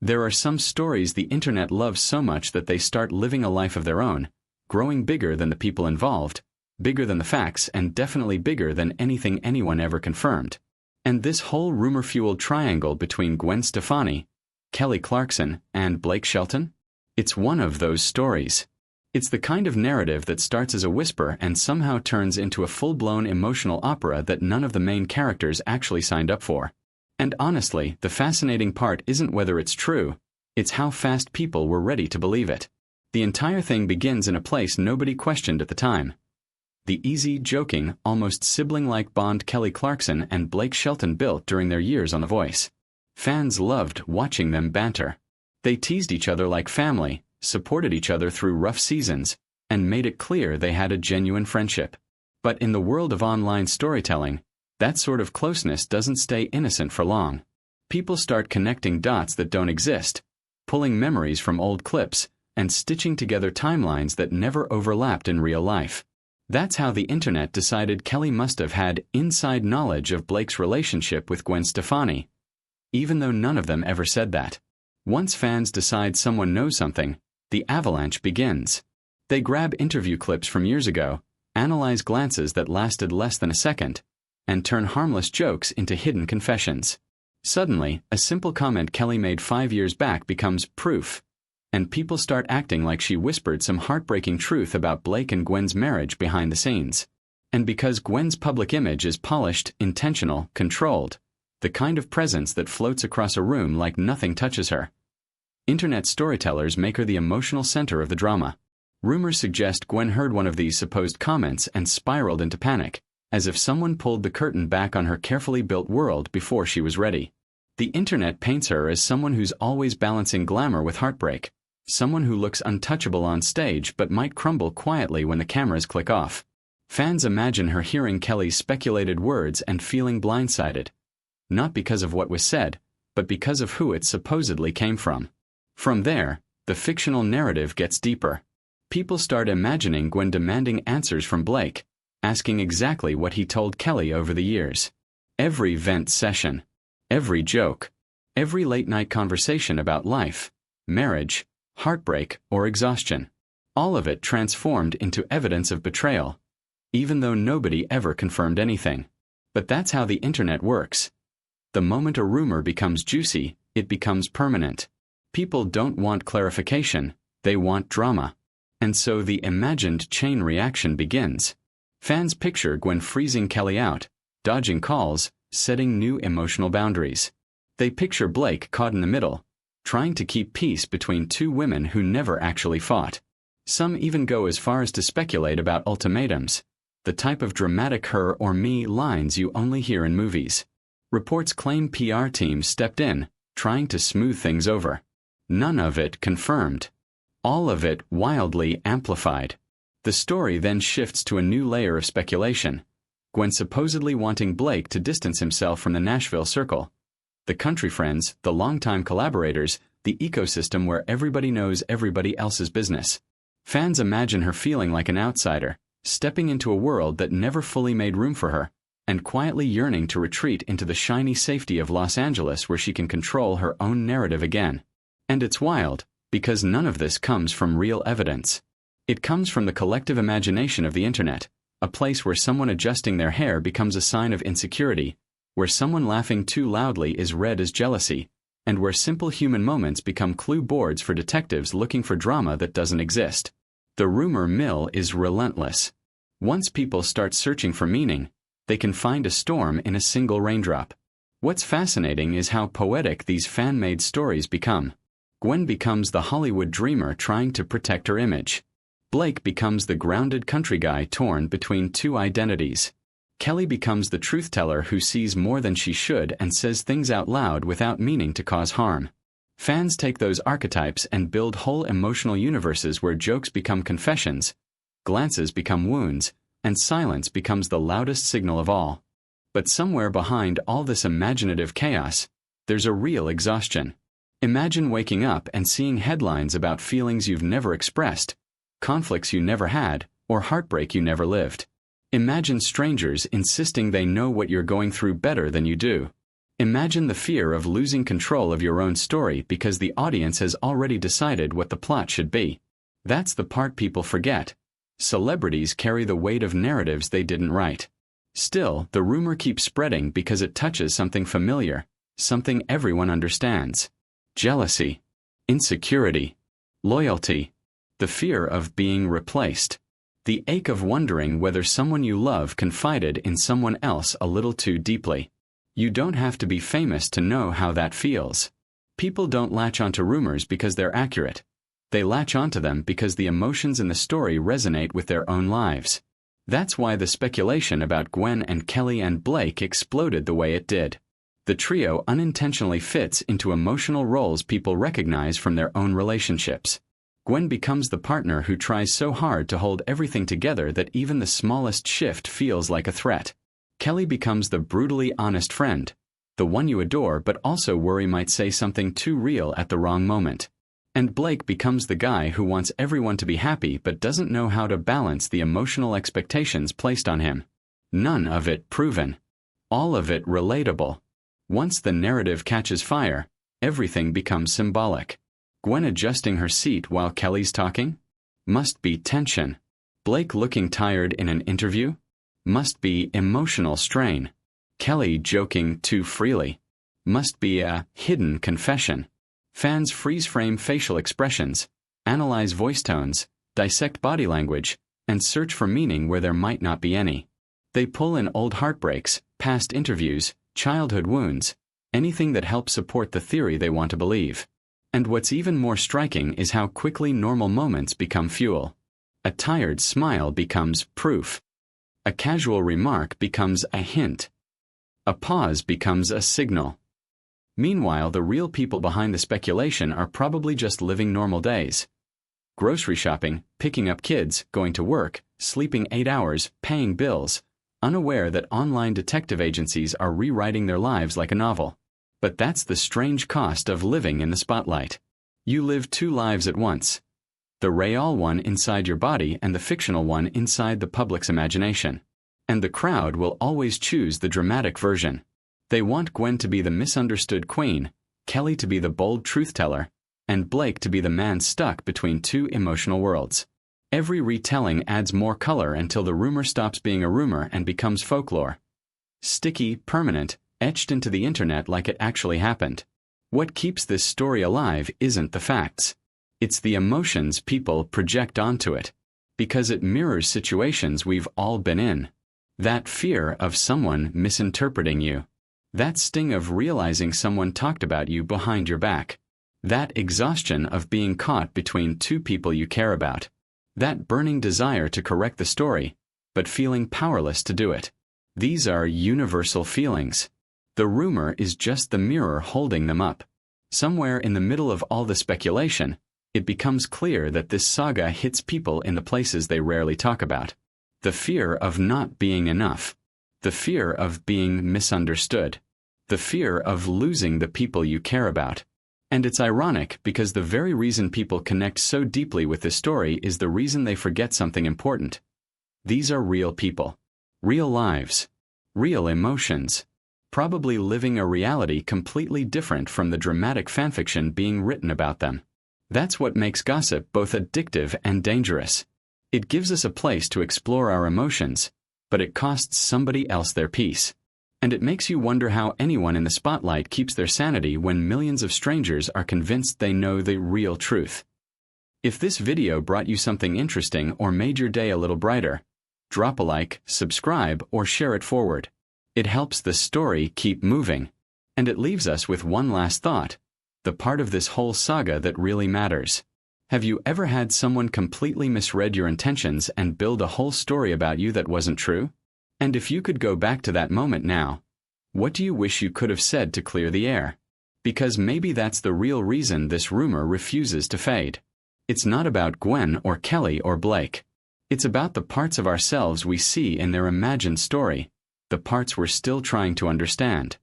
There are some stories the internet loves so much that they start living a life of their own, growing bigger than the people involved, bigger than the facts, and definitely bigger than anything anyone ever confirmed. And this whole rumor-fueled triangle between Gwen Stefani, Kelly Clarkson, and Blake Shelton? It's one of those stories. It's the kind of narrative that starts as a whisper and somehow turns into a full-blown emotional opera that none of the main characters actually signed up for. And honestly, the fascinating part isn't whether it's true, it's how fast people were ready to believe it. The entire thing begins in a place nobody questioned at the time. The easy, joking, almost sibling-like bond Kelly Clarkson and Blake Shelton built during their years on The Voice. Fans loved watching them banter. They teased each other like family, supported each other through rough seasons, and made it clear they had a genuine friendship. But in the world of online storytelling, that sort of closeness doesn't stay innocent for long. People start connecting dots that don't exist, pulling memories from old clips, and stitching together timelines that never overlapped in real life. That's how the internet decided Kelly must have had inside knowledge of Blake's relationship with Gwen Stefani, even though none of them ever said that. Once fans decide someone knows something, the avalanche begins. They grab interview clips from years ago, analyze glances that lasted less than a second, and turn harmless jokes into hidden confessions. Suddenly, a simple comment Kelly made 5 years back becomes proof, and people start acting like she whispered some heartbreaking truth about Blake and Gwen's marriage behind the scenes. And because Gwen's public image is polished, intentional, controlled, the kind of presence that floats across a room like nothing touches her, internet storytellers make her the emotional center of the drama. Rumors suggest Gwen heard one of these supposed comments and spiraled into panic, as if someone pulled the curtain back on her carefully built world before she was ready. The internet paints her as someone who's always balancing glamour with heartbreak, someone who looks untouchable on stage but might crumble quietly when the cameras click off. Fans imagine her hearing Kelly's speculated words and feeling blindsided, not because of what was said, but because of who it supposedly came from. From there, the fictional narrative gets deeper. People start imagining Gwen demanding answers from Blake, asking exactly what he told Kelly over the years. Every vent session, every joke, every late-night conversation about life, marriage, heartbreak, or exhaustion. All of it transformed into evidence of betrayal, even though nobody ever confirmed anything. But that's how the internet works. The moment a rumor becomes juicy, it becomes permanent. People don't want clarification, they want drama. And so the imagined chain reaction begins. Fans picture Gwen freezing Kelly out, dodging calls, setting new emotional boundaries. They picture Blake caught in the middle, trying to keep peace between two women who never actually fought. Some even go as far as to speculate about ultimatums, the type of dramatic her or me lines you only hear in movies. Reports claim PR teams stepped in, trying to smooth things over. None of it confirmed. All of it wildly amplified. The story then shifts to a new layer of speculation. Gwen supposedly wanting Blake to distance himself from the Nashville circle. The country friends, the longtime collaborators, the ecosystem where everybody knows everybody else's business. Fans imagine her feeling like an outsider, stepping into a world that never fully made room for her, and quietly yearning to retreat into the shiny safety of Los Angeles where she can control her own narrative again. And it's wild, because none of this comes from real evidence. It comes from the collective imagination of the internet, a place where someone adjusting their hair becomes a sign of insecurity, where someone laughing too loudly is read as jealousy, and where simple human moments become clue boards for detectives looking for drama that doesn't exist. The rumor mill is relentless. Once people start searching for meaning, they can find a storm in a single raindrop. What's fascinating is how poetic these fan-made stories become. Gwen becomes the Hollywood dreamer trying to protect her image. Blake becomes the grounded country guy torn between two identities. Kelly becomes the truth-teller who sees more than she should and says things out loud without meaning to cause harm. Fans take those archetypes and build whole emotional universes where jokes become confessions, glances become wounds, and silence becomes the loudest signal of all. But somewhere behind all this imaginative chaos, there's a real exhaustion. Imagine waking up and seeing headlines about feelings you've never expressed, conflicts you never had, or heartbreak you never lived. Imagine strangers insisting they know what you're going through better than you do. Imagine the fear of losing control of your own story because the audience has already decided what the plot should be. That's the part people forget. Celebrities carry the weight of narratives they didn't write. Still, the rumor keeps spreading because it touches something familiar, something everyone understands. Jealousy, insecurity, loyalty, the fear of being replaced, the ache of wondering whether someone you love confided in someone else a little too deeply. You don't have to be famous to know how that feels. People don't latch onto rumors because they're accurate. They latch onto them because the emotions in the story resonate with their own lives. That's why the speculation about Gwen and Kelly and Blake exploded the way it did. The trio unintentionally fits into emotional roles people recognize from their own relationships. Gwen becomes the partner who tries so hard to hold everything together that even the smallest shift feels like a threat. Kelly becomes the brutally honest friend, the one you adore but also worry might say something too real at the wrong moment. And Blake becomes the guy who wants everyone to be happy but doesn't know how to balance the emotional expectations placed on him. None of it proven. All of it relatable. Once the narrative catches fire, everything becomes symbolic. Gwen adjusting her seat while Kelly's talking? Must be tension. Blake looking tired in an interview? Must be emotional strain. Kelly joking too freely? Must be a hidden confession. Fans freeze-frame facial expressions, analyze voice tones, dissect body language, and search for meaning where there might not be any. They pull in old heartbreaks, past interviews, childhood wounds, anything that helps support the theory they want to believe. And what's even more striking is how quickly normal moments become fuel. A tired smile becomes proof. A casual remark becomes a hint. A pause becomes a signal. Meanwhile, the real people behind the speculation are probably just living normal days. Grocery shopping, picking up kids, going to work, sleeping 8 hours, paying bills, unaware that online detective agencies are rewriting their lives like a novel. But that's the strange cost of living in the spotlight. You live 2 lives at once. The real one inside your body and the fictional one inside the public's imagination. And the crowd will always choose the dramatic version. They want Gwen to be the misunderstood queen, Kelly to be the bold truth-teller, and Blake to be the man stuck between 2 emotional worlds. Every retelling adds more color until the rumor stops being a rumor and becomes folklore. Sticky, permanent, etched into the internet like it actually happened. What keeps this story alive isn't the facts. It's the emotions people project onto it, because it mirrors situations we've all been in. That fear of someone misinterpreting you. That sting of realizing someone talked about you behind your back. That exhaustion of being caught between 2 people you care about. That burning desire to correct the story, but feeling powerless to do it. These are universal feelings. The rumor is just the mirror holding them up. Somewhere in the middle of all the speculation, it becomes clear that this saga hits people in the places they rarely talk about. The fear of not being enough. The fear of being misunderstood. The fear of losing the people you care about. And it's ironic because the very reason people connect so deeply with this story is the reason they forget something important. These are real people. Real lives. Real emotions. Probably living a reality completely different from the dramatic fanfiction being written about them. That's what makes gossip both addictive and dangerous. It gives us a place to explore our emotions, but it costs somebody else their peace. And it makes you wonder how anyone in the spotlight keeps their sanity when millions of strangers are convinced they know the real truth. If this video brought you something interesting or made your day a little brighter, drop a like, subscribe, or share it forward. It helps the story keep moving. And it leaves us with one last thought, the part of this whole saga that really matters. Have you ever had someone completely misread your intentions and build a whole story about you that wasn't true? And if you could go back to that moment now, what do you wish you could have said to clear the air? Because maybe that's the real reason this rumor refuses to fade. It's not about Gwen or Kelly or Blake. It's about the parts of ourselves we see in their imagined story, the parts we're still trying to understand.